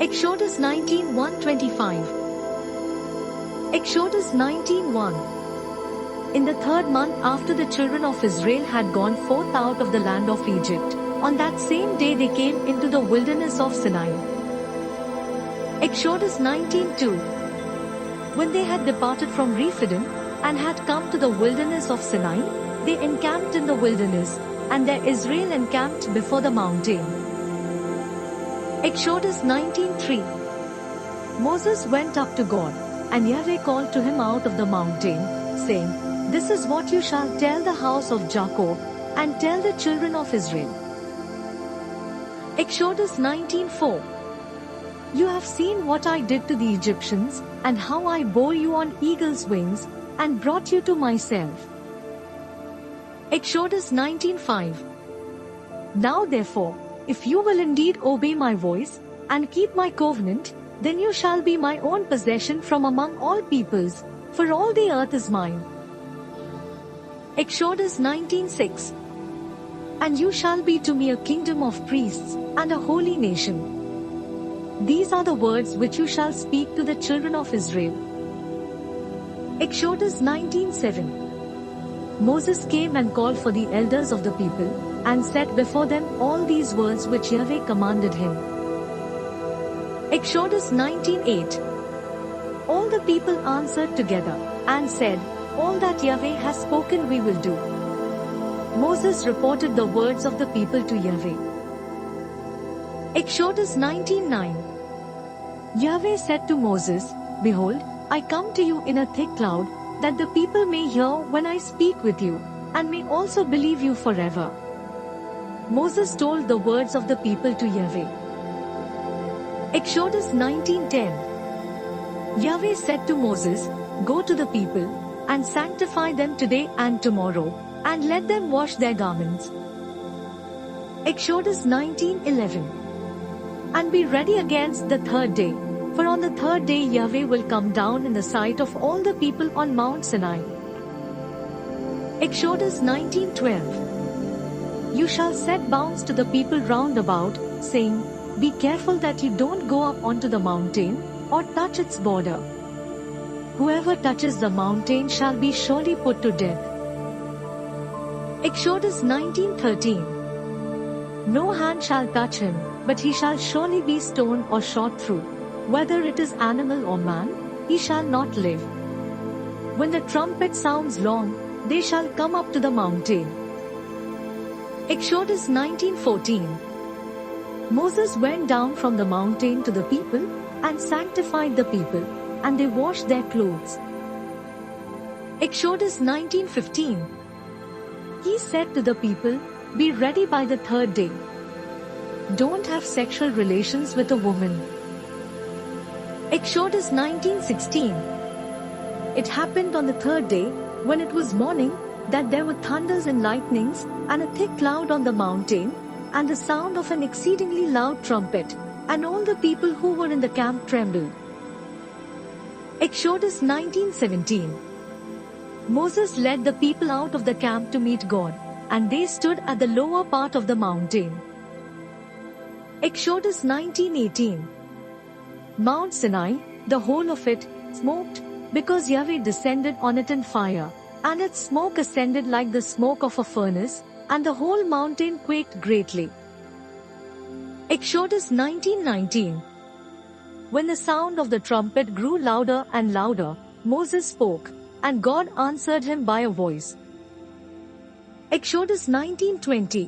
Exodus 19:1-25. Exodus 19:1. In the third month after the children of Israel had gone forth out of the land of Egypt, on that same day they came into the wilderness of Sinai. Exodus 19:2. When they had departed from Rephidim, and had come to the wilderness of Sinai, they encamped in the wilderness, and there Israel encamped before the mountain. Exodus 19:3. Moses went up to God, and Yahweh called to him out of the mountain, saying, This is what you shall tell the house of Jacob, and tell the children of Israel. Exodus 19:4. You have seen what I did to the Egyptians, and how I bore you on eagle's wings, and brought you to myself. Exodus 19:5. Now therefore, if you will indeed obey my voice, and keep my covenant, then you shall be my own possession from among all peoples, for all the earth is mine. Exodus 19:6. And you shall be to me a kingdom of priests, and a holy nation. These are the words which you shall speak to the children of Israel. Exodus 19:7. Moses came and called for the elders of the people, and set before them all these words which Yahweh commanded him. Exodus 19:8. All the people answered together, and said, All that Yahweh has spoken we will do. Moses reported the words of the people to Yahweh. Exodus 19:9. Yahweh said to Moses, Behold, I come to you in a thick cloud, that the people may hear when I speak with you, and may also believe you forever. Moses told the words of the people to Yahweh. Exodus 19:10. Yahweh said to Moses, Go to the people, and sanctify them today and tomorrow, and let them wash their garments. Exodus 19:11. And be ready against the third day, for on the third day Yahweh will come down in the sight of all the people on Mount Sinai. Exodus 19:12. You shall set bounds to the people round about, saying, Be careful that you don't go up onto the mountain, or touch its border. Whoever touches the mountain shall be surely put to death. Exodus 19:13. No hand shall touch him, but he shall surely be stoned or shot through. Whether it is animal or man, he shall not live. When the trumpet sounds long, they shall come up to the mountain. Exodus 19:14. Moses went down from the mountain to the people, and sanctified the people, and they washed their clothes. Exodus 19:15. He said to the people, Be ready by the third day. Don't have sexual relations with a woman. Exodus 19:16. It happened on the third day, when it was morning, that there were thunders and lightnings, and a thick cloud on the mountain, and the sound of an exceedingly loud trumpet, and all the people who were in the camp trembled. Exodus 19:17. Moses led the people out of the camp to meet God, and they stood at the lower part of the mountain. Exodus 19:18. Mount Sinai, the whole of it, smoked, because Yahweh descended on it in fire, and its smoke ascended like the smoke of a furnace, and the whole mountain quaked greatly. Exodus 19:19. When the sound of the trumpet grew louder and louder, Moses spoke, and God answered him by a voice. Exodus 19:20.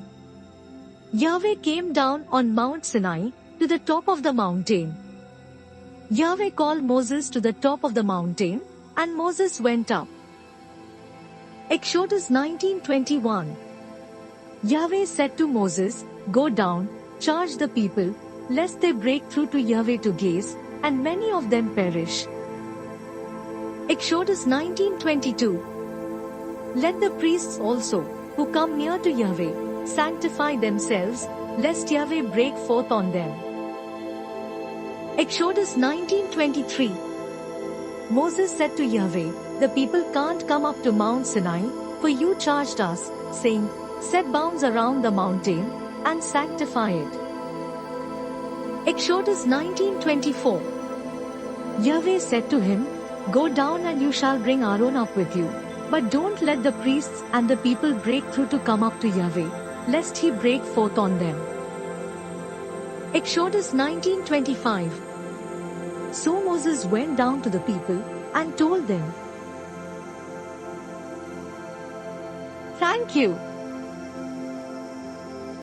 Yahweh came down on Mount Sinai, to the top of the mountain. Yahweh called Moses to the top of the mountain, and Moses went up. Exodus 19:21. Yahweh said to Moses, Go down, charge the people, lest they break through to Yahweh to gaze, and many of them perish. Exodus 19:22. Let the priests also, who come near to Yahweh, sanctify themselves, lest Yahweh break forth on them. Exodus 19:23. Moses said to Yahweh, The people can't come up to Mount Sinai, for you charged us, saying, Set bounds around the mountain, and sanctify it. Exodus 19:24. Yahweh said to him, "Go down and you shall bring Aaron up with you. But don't let the priests and the people break through to come up to Yahweh, lest he break forth on them." Exodus 19:25. So Moses went down to the people and told them. Thank you.